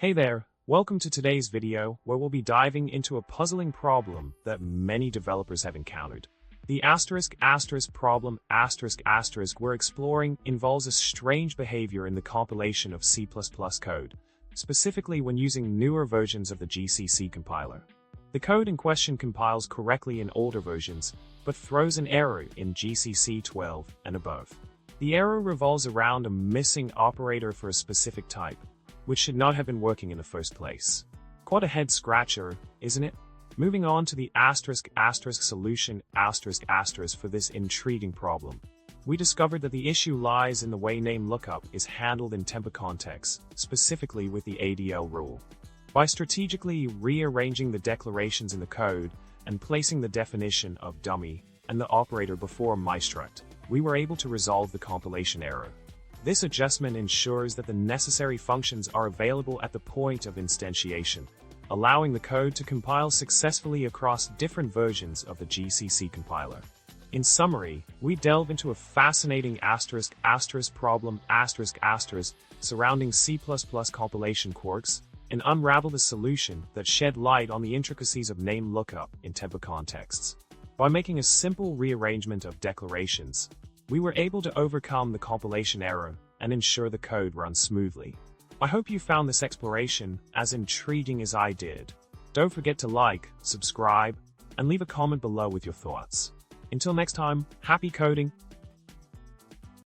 Hey there, welcome to today's video where we'll be diving into a puzzling problem that many developers have encountered. The problem we're exploring involves a strange behavior in the compilation of C++ code, specifically when using newer versions of the GCC compiler. The code in question compiles correctly in older versions, but throws an error in GCC 12 and above. The error revolves around a missing operator for a specific type, which should not have been working in the first place. Quite a head-scratcher, isn't it? Moving on to the solution for this intriguing problem. We discovered that the issue lies in the way name lookup is handled in temper contexts, specifically with the ADL rule. By strategically rearranging the declarations in the code and placing the definition of dummy and the operator before mystruct, we were able to resolve the compilation error. This adjustment ensures that the necessary functions are available at the point of instantiation, allowing the code to compile successfully across different versions of the GCC compiler. In summary, we delve into a fascinating problem surrounding C++ compilation quirks and unravel the solution that shed light on the intricacies of name lookup in temper contexts. By making a simple rearrangement of declarations, we were able to overcome the compilation error and ensure the code runs smoothly. I hope you found this exploration as intriguing as I did. Don't forget to like, subscribe, and leave a comment below with your thoughts. Until next time, happy coding!